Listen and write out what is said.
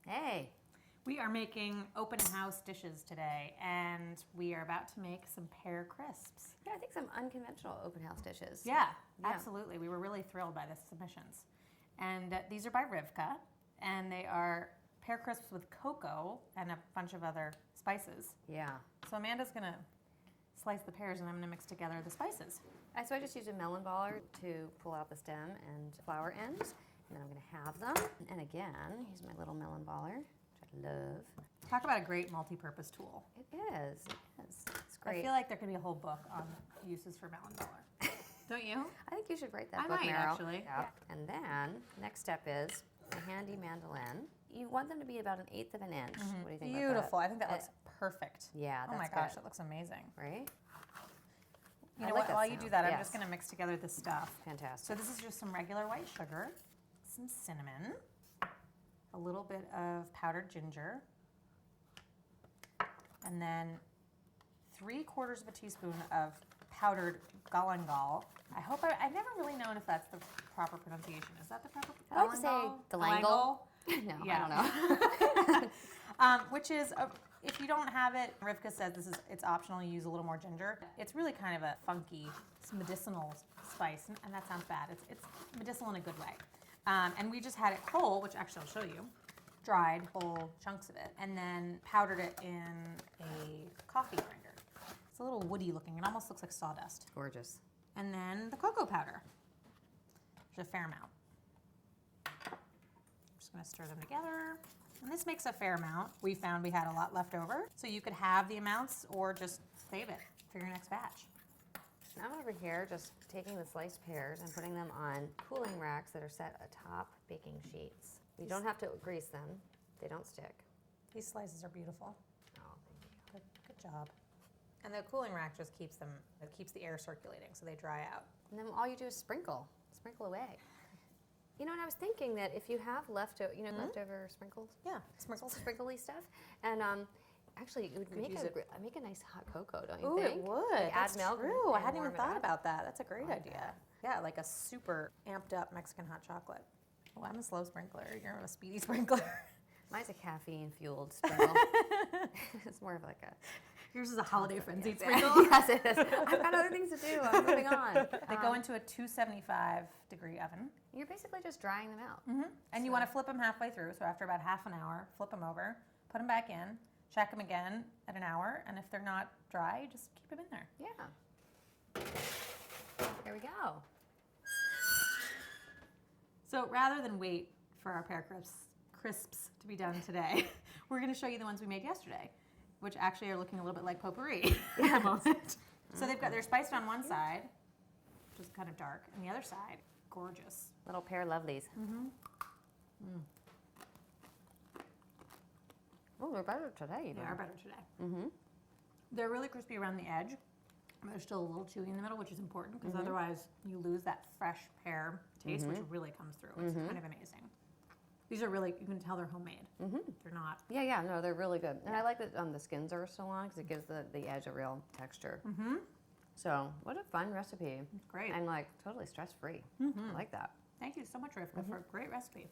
Hey. We are making open house dishes today, and we are about to make some pear crisps. Yeah, I think some unconventional open house dishes. Yeah, absolutely. We were really thrilled by the submissions. And these are by Rivka, and they are pear crisps with cocoa and a bunch of other spices. Yeah. So Amanda's going to slice the pears, and I'm going to mix together the spices. So I just used a melon baller to pull out the stem and flower ends, and then I'm going to halve them. And again, here's my little melon baller, which I love. Talk about a great multi-purpose tool. It is. It's great. I feel like there could be a whole book on uses for melon baller. Don't you? I think you should write that I book, might, Merrill. actually. Yeah. And then, next step is a handy mandolin. You want them to be about 1/8 of an inch. What do you think about that? Beautiful. I think that looks perfect. Yeah, oh my that's gosh, good. that looks amazing. Right? You know what? While you do that, I'm just going to mix together the stuff. Fantastic. So this is just some regular white sugar, some cinnamon, a little bit of powdered ginger, and then 3/4 of a teaspoon of powdered galangal. I've never really known if that's the proper pronunciation. Is that the proper I like to say galangal. No, yeah. I don't know. Which is, if you don't have it, Rivka says it's optional. You use a little more ginger. It's really kind of a funky, medicinal spice, and that sounds bad. It's medicinal in a good way. And we just had it whole, which actually I'll show you, dried whole chunks of it, and then powdered it in a coffee grinder. It's a little woody looking. It almost looks like sawdust. Gorgeous. And then the cocoa powder. There's a fair amount. I'm just going to stir them together. And this makes a fair amount. We found we had a lot left over, so you could have the amounts or just save it for your next batch. I'm over here just taking the sliced pears and putting them on cooling racks that are set atop baking sheets. You don't have to grease them. They don't stick. These slices are beautiful. Oh, thank you. Good job. And the cooling rack just keeps the air circulating so they dry out. And then all you do is sprinkle away. You know, and I was thinking that if you have leftover, leftover sprinkles. Yeah, sprinkles. Sprinkly stuff. And actually, it would make a nice hot cocoa, don't you Ooh, think? it would. Like That's add milk. true. I and hadn't even warm it thought up. about that. That's a great Like idea. that. Yeah, like a super amped up Mexican hot chocolate. Oh, I'm a slow sprinkler. You're a speedy sprinkler. Mine's a caffeine-fueled sprinkle. It's more of like a... Yours is a holiday frenzied Yeah. sprinkle. Yes, it is. I've got other things to do. I'm moving on. They go into a 275-degree oven. You're basically just drying them out. And you want to flip them halfway through. So after about half an hour, flip them over, put them back in, check them again at an hour. And if they're not dry, just keep them in there. Yeah. There we go. So rather than wait for our pear crisps to be done today, we're going to show you the ones we made yesterday, which actually are looking a little bit like potpourri at the moment. So they're spiced on one side, which is kind of dark, and the other side, gorgeous. Little pear lovelies. Oh, they're better today. They are better today. They're really crispy around the edge, but they're still a little chewy in the middle, which is important because otherwise you lose that fresh pear taste, which really comes through. It's kind of amazing. These are really, you can tell they're homemade. They're not. Yeah, no, they're really good. And I like that the skins are still on because it gives the edge a real texture. So, what a fun recipe. It's great. And like totally stress-free. I like that. Thank you so much, Rivka, for a great recipe.